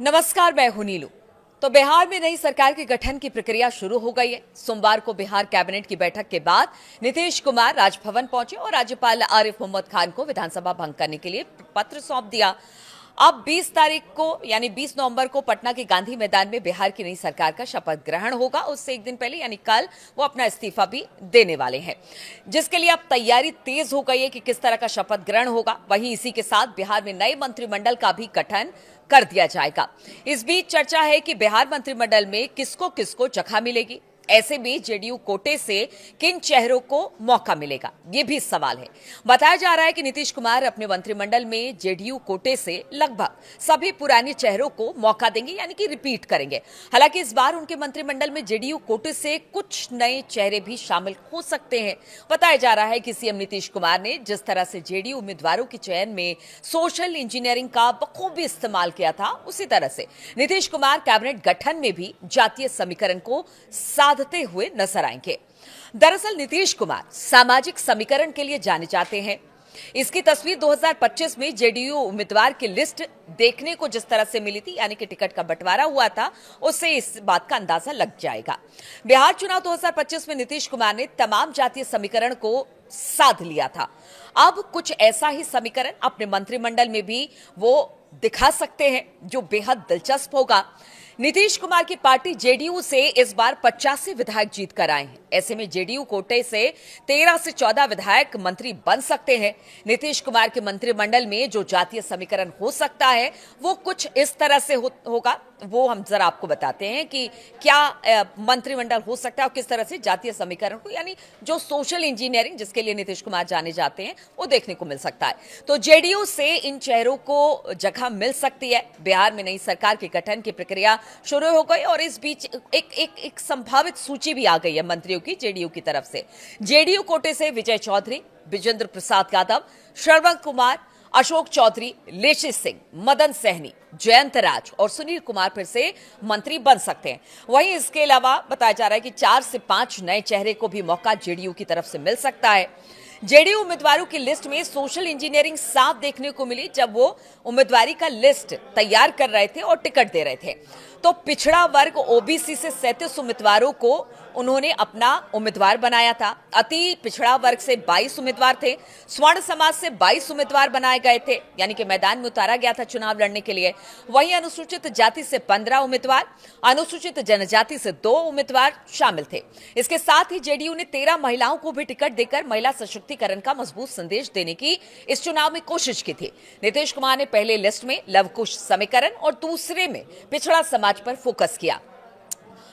नमस्कार, मैं हूं नीलू। तो बिहार में नई सरकार के गठन की प्रक्रिया शुरू हो गई है। सोमवार को बिहार कैबिनेट की बैठक के बाद नीतीश कुमार राजभवन पहुंचे और राज्यपाल आरिफ मोहम्मद खान को विधानसभा भंग करने के लिए पत्र सौंप दिया। अब 20 तारीख को यानी 20 नवंबर को पटना के गांधी मैदान में बिहार की नई सरकार का शपथ ग्रहण होगा। उससे एक दिन पहले यानी कल वो अपना इस्तीफा भी देने वाले हैं, जिसके लिए अब तैयारी तेज हो गई है कि किस तरह का शपथ ग्रहण होगा। वहीं इसी के साथ बिहार में नए मंत्रिमंडल का भी गठन कर दिया जाएगा। इस बीच चर्चा है कि बिहार मंत्रिमंडल में किसको किसको जगह मिलेगी। ऐसे में जेडीयू कोटे से किन चेहरों को मौका मिलेगा, ये भी सवाल है। बताया जा रहा है कि नीतीश कुमार अपने मंत्रिमंडल में जेडीयू कोटे से लगभग सभी पुराने चेहरों को मौका देंगे, यानी कि रिपीट करेंगे। हालांकि इस बार उनके मंत्रिमंडल में जेडीयू कोटे से कुछ नए चेहरे भी शामिल हो सकते हैं। बताया जा रहा है कि सीएम नीतीश कुमार ने जिस तरह से जेडीयू उम्मीदवारों के चयन में सोशल इंजीनियरिंग का बखूबी इस्तेमाल किया था, उसी तरह से नीतीश कुमार कैबिनेट गठन में भी जातीय समीकरण को साधते हुए नजर आएंगे। दरअसल नीतीश कुमार सामाजिक समीकरण के लिए जाने जाते हैं। इसकी तस्वीर 2025 में जेडीयू उम्मीदवार की लिस्ट देखने को जिस तरह से मिली थी, यानी कि टिकट का बंटवारा हुआ था, उससे इस बात का अंदाजा लग जाएगा। बिहार चुनाव 2025 में नीतीश कुमार ने तमाम जातीय समीकरण को साध लिया था। अब कुछ ऐसा ही समीकरण अपने मंत्रिमंडल में भी वो दिखा सकते हैं, जो बेहद दिलचस्प होगा। नीतीश कुमार की पार्टी जेडीयू से इस बार 85 विधायक जीत कर आए हैं। ऐसे में जेडीयू कोटे से 13 से 14 विधायक मंत्री बन सकते हैं। नीतीश कुमार के मंत्रिमंडल में जो जातीय समीकरण हो सकता है वो कुछ इस तरह से होगा। वो हम जरा आपको बताते हैं कि क्या मंत्रिमंडल हो सकता है और किस तरह से जातीय समीकरण को, यानी जो सोशल इंजीनियरिंग जिसके लिए नीतीश कुमार जाने जाते हैं, वो देखने को मिल सकता है। तो जेडीयू से इन चेहरों को जगह मिल सकती है। बिहार में नई सरकार के गठन की प्रक्रिया शुरू हो गई और इस बीच एक संभावित सूची भी आ गई है मंत्रियों की जेडीयू की तरफ से। जेडीयू कोटे से विजय चौधरी, विजेंद्र प्रसाद यादव, श्रवण कुमार, अशोक चौधरी, लेशी सिंह, मदन सहनी, जयंत राज और सुनील कुमार फिर से मंत्री बन सकते हैं। वहीं इसके अलावा बताया जा रहा है कि 4 से 5 नए चेहरे को भी मौका जेडीयू की तरफ से मिल सकता है। जेडीयू उम्मीदवारों की लिस्ट में सोशल इंजीनियरिंग साफ देखने को मिली जब वो उम्मीदवारी का लिस्ट तैयार कर रहे थे और टिकट दे रहे थे। तो पिछड़ा वर्ग ओबीसी से 37 उम्मीदवारों को उन्होंने अपना उम्मीदवार बनाया था। अति पिछड़ा वर्ग से 22 उम्मीदवार थे। स्वर्ण समाज से 22 उम्मीदवार बनाए गए थे, यानी कि मैदान में उतारा गया था चुनाव लड़ने के लिए। वहीं अनुसूचित जाति से 15 उम्मीदवार, अनुसूचित जनजाति से 2 उम्मीदवार शामिल थे। इसके साथ ही जेडीयू ने 13 महिलाओं को भी टिकट देकर महिला सशक्तिकरण का मजबूत संदेश देने की इस चुनाव में कोशिश की थी। नीतीश कुमार ने पहले लिस्ट में लवकुश समीकरण और दूसरे में पिछड़ा समाज पर फोकस किया।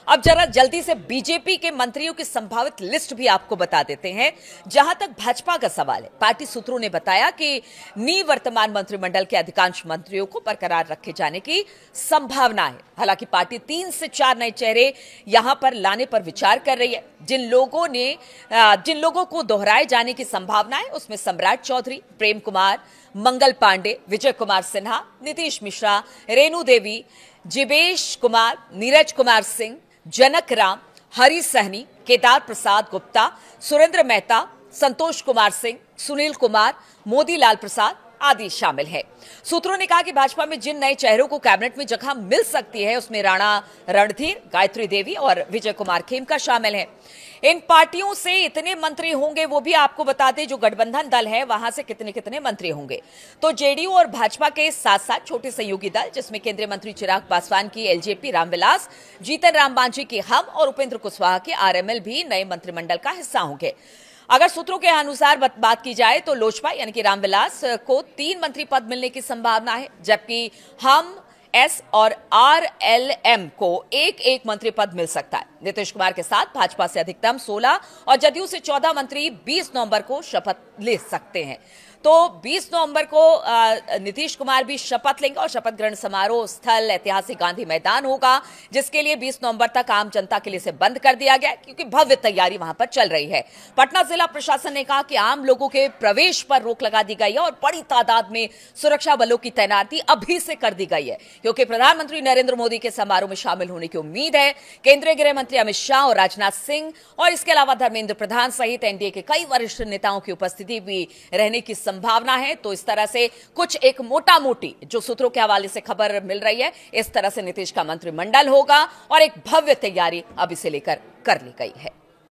अब जरा जल्दी से बीजेपी के मंत्रियों की संभावित लिस्ट भी आपको बता देते हैं। जहां तक भाजपा का सवाल है, पार्टी सूत्रों ने बताया कि निवर्तमान मंत्रिमंडल के अधिकांश मंत्रियों को बरकरार रखे जाने की संभावना है। हालांकि पार्टी 3 से 4 नए चेहरे यहां पर लाने पर विचार कर रही है। जिन लोगों को दोहराए जाने की संभावना है उसमें सम्राट चौधरी, प्रेम कुमार, मंगल पांडे, विजय कुमार सिन्हा, नीतीश मिश्रा, रेणु देवी, जिवेश कुमार, नीरज कुमार सिंह, जनक राम, हरी सहनी, केदार प्रसाद गुप्ता, सुरेंद्र मेहता, संतोष कुमार सिंह, सुनील कुमार, मोदी लाल प्रसाद आदि शामिल है। सूत्रों ने कहा कि भाजपा में जिन नए चेहरों को कैबिनेट में जगह मिल सकती है उसमें राणा रणधीर, गायत्री देवी और विजय कुमार खेमका शामिल है। इन पार्टियों से इतने मंत्री होंगे वो भी आपको बता दें, जो गठबंधन दल है वहां से कितने कितने मंत्री होंगे। तो जेडीयू और भाजपा के साथ साथ छोटे सहयोगी दल, जिसमें केंद्रीय मंत्री चिराग पासवान की एलजेपी रामविलास, जीतन राम मांझी की हम और उपेंद्र कुशवाहा के आरएमएल भी नए मंत्रिमंडल का हिस्सा होंगे। अगर सूत्रों के अनुसार बात की जाए तो लोजपा यानी कि रामविलास को 3 मंत्री पद मिलने की संभावना है, जबकि हम, एस और आरएलएम को एक मंत्री पद मिल सकता है। नीतीश कुमार के साथ भाजपा से अधिकतम 16 और जदयू से 14 मंत्री 20 नवंबर को शपथ ले सकते हैं। तो 20 नवंबर को नीतीश कुमार भी शपथ लेंगे और शपथ ग्रहण समारोह स्थल ऐतिहासिक गांधी मैदान होगा, जिसके लिए 20 नवंबर तक आम जनता के लिए इसे बंद कर दिया गया, क्योंकि भव्य तैयारी वहां पर चल रही है। पटना जिला प्रशासन ने कहा कि आम लोगों के प्रवेश पर रोक लगा दी गई है और बड़ी तादाद में सुरक्षा बलों की तैनाती अभी से कर दी गई है, क्योंकि प्रधानमंत्री नरेंद्र मोदी के समारोह में शामिल होने की उम्मीद है। केंद्रीय गृह मंत्री अमित शाह और राजनाथ सिंह और इसके अलावा धर्मेंद्र प्रधान सहित एनडीए के कई वरिष्ठ नेताओं की उपस्थिति भी रहने की संभावना है। तो इस तरह से कुछ एक मोटा मोटी जो सूत्रों के हवाले से खबर मिल रही है, इस तरह से नीतीश का मंत्रिमंडल होगा और एक भव्य तैयारी अब इसे लेकर कर ली गई है।